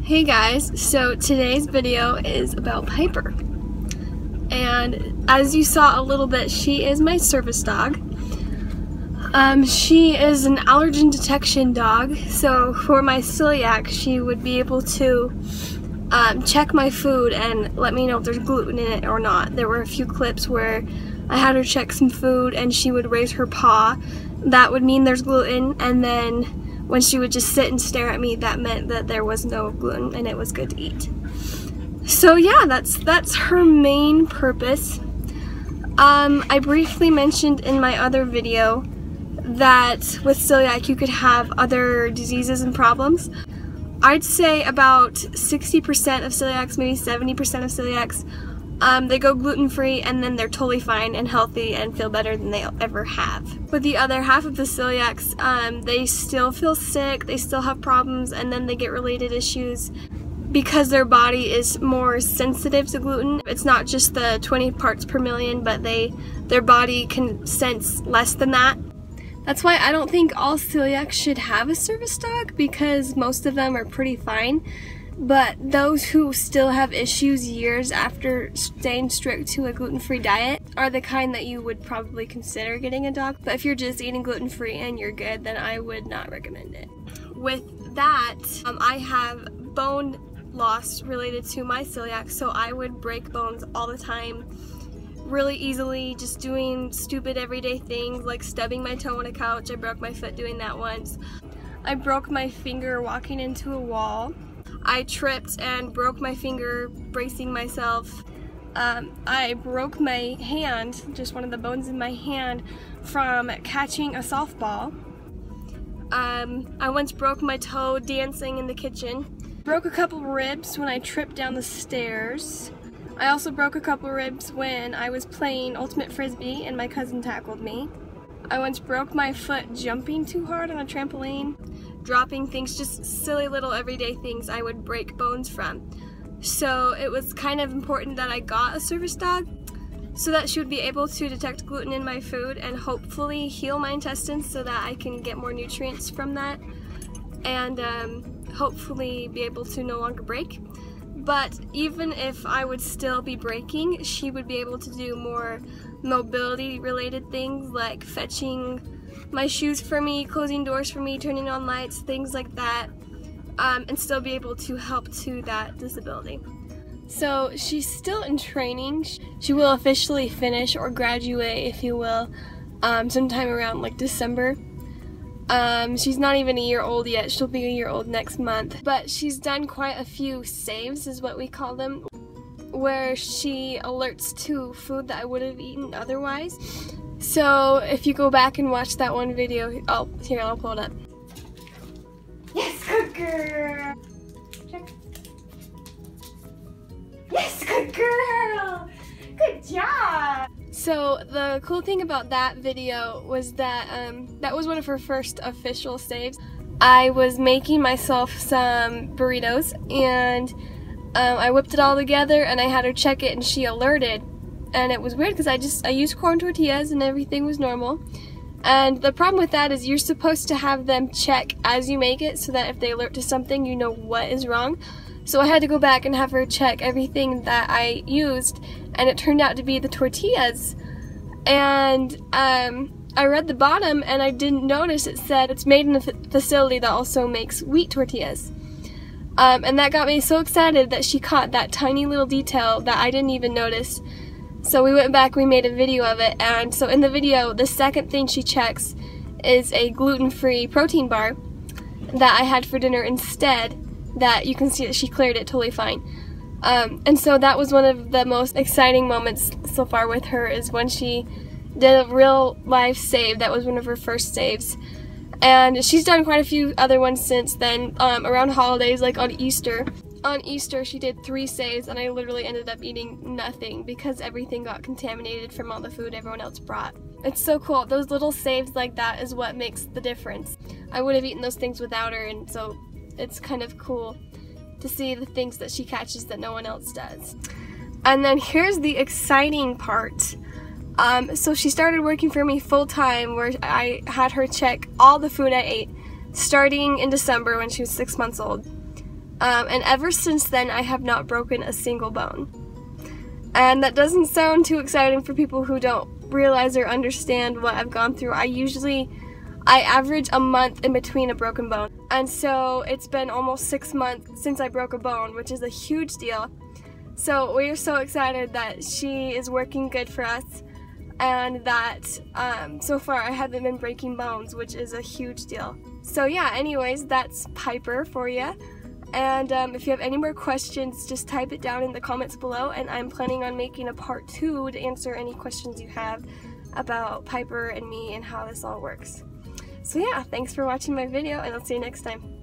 Hey guys, so today's video is about Piper. And as you saw a little bit, she is my service dog. She is an allergen detection dog, so for my celiac, she would be able to check my food and let me know if there's gluten in it or not. There were a few clips where I had her check some food and she would raise her paw. That would mean there's gluten, and then when she would just sit and stare at me, that meant that there was no gluten and it was good to eat. So yeah, that's her main purpose. I briefly mentioned in my other video that with celiac you could have other diseases and problems. I'd say about 60% of celiacs, maybe 70% of celiacs, they go gluten-free and then they're totally fine and healthy and feel better than they ever have. With the other half of the celiacs, they still feel sick, they still have problems, and then they get related issues because their body is more sensitive to gluten. It's not just the 20 parts per million, but their body can sense less than that. That's why I don't think all celiacs should have a service dog, because most of them are pretty fine. But those who still have issues years after staying strict to a gluten-free diet are the kind that you would probably consider getting a dog. But if you're just eating gluten-free and you're good, then I would not recommend it. With that, I have bone loss related to my celiac, so I would break bones all the time really easily, just doing stupid everyday things like stubbing my toe on a couch. I broke my foot doing that once. I broke my finger walking into a wall. I tripped and broke my finger bracing myself. I broke my hand, just one of the bones in my hand, from catching a softball. I once broke my toe dancing in the kitchen. Broke a couple ribs when I tripped down the stairs. I also broke a couple ribs when I was playing ultimate frisbee and my cousin tackled me. I once broke my foot jumping too hard on a trampoline, dropping things, just silly little everyday things I would break bones from. So it was kind of important that I got a service dog so that she would be able to detect gluten in my food and hopefully heal my intestines so that I can get more nutrients from that, and hopefully be able to no longer break. But even if I would still be breaking, she would be able to do more mobility related things like fetching my shoes for me, closing doors for me, turning on lights, things like that, and still be able to help to that disability. So she's still in training. She will officially finish or graduate, if you will, sometime around like December. She's not even a year old yet. She'll be a year old next month. But she's done quite a few saves, is what we call them, where she alerts to food that I would have eaten otherwise. So if you go back and watch that one video, here, I'll pull it up. Yes, good girl! Check. Yes, good girl! Good job! So the cool thing about that video was that that was one of her first official saves. I was making myself some burritos and I whipped it all together and I had her check it and she alerted. And it was weird because I used corn tortillas and everything was normal. And the problem with that is you're supposed to have them check as you make it so that if they alert to something, you know what is wrong. So I had to go back and have her check everything that I used, and it turned out to be the tortillas. And I read the bottom and I didn't notice it said it's made in a facility that also makes wheat tortillas. And that got me so excited that she caught that tiny little detail that I didn't even notice. So we went back, we made a video of it, and so in the video, the second thing she checks is a gluten-free protein bar that I had for dinner instead, that you can see that she cleared it totally fine. And so that was one of the most exciting moments so far with her, is when she did a real life save. That was one of her first saves. And she's done quite a few other ones since then, around holidays, like on Easter. On Easter, she did 3 saves, and I literally ended up eating nothing because everything got contaminated from all the food everyone else brought. It's so cool. Those little saves like that is what makes the difference. I would have eaten those things without her, and so it's kind of cool to see the things that she catches that no one else does. And then here's the exciting part. So she started working for me full-time, where I had her check all the food I ate, starting in December when she was 6 months old. And ever since then, I have not broken a single bone. And that doesn't sound too exciting for people who don't realize or understand what I've gone through. I average a month in between a broken bone. And so it's been almost 6 months since I broke a bone, which is a huge deal. So we are so excited that she is working good for us, and that so far I haven't been breaking bones, which is a huge deal. So yeah, anyways, that's Piper for you. And if you have any more questions, just type it down in the comments below, and I'm planning on making a part 2 to answer any questions you have about Piper and me and how this all works. So yeah, thanks for watching my video, and I'll see you next time.